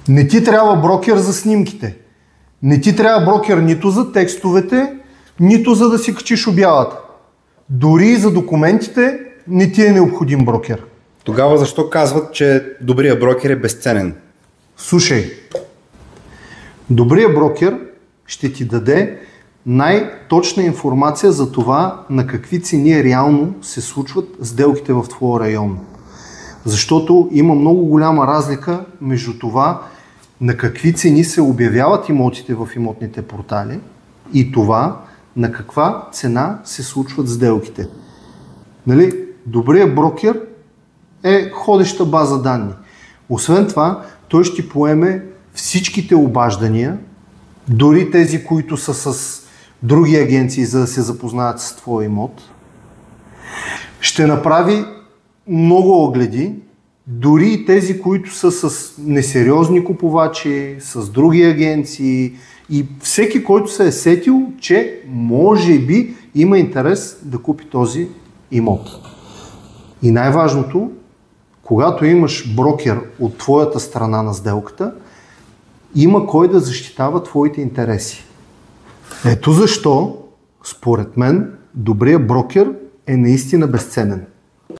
Не ти трябва брокер за снимките. Не ти трябва брокер нито за текстовете, нито за да си качиш обявата. Дори и за документите не ти е необходим брокер. Тогава защо казват, че добрият брокер е безценен? Слушай, добрият брокер ще ти даде най-точна информация за това на какви цени реално се случват сделките в твоя район. Защото има много голяма разлика между това на какви цени се обявяват имотите в имотните портали и това на каква цена се случват сделките. Нали? Добрият брокер е ходеща база данни. Освен това, той ще поеме всичките обаждания, дори тези, които са с други агенции, за да се запознаят с твоя имот. Ще направи много огледи, дори и тези, които са с несериозни купувачи, с други агенции и всеки, който се е сетил, че може би има интерес да купи този имот. И най-важното, когато имаш брокер от твоята страна на сделката, има кой да защитава твоите интереси. Ето защо, според мен, добрият брокер е наистина безценен.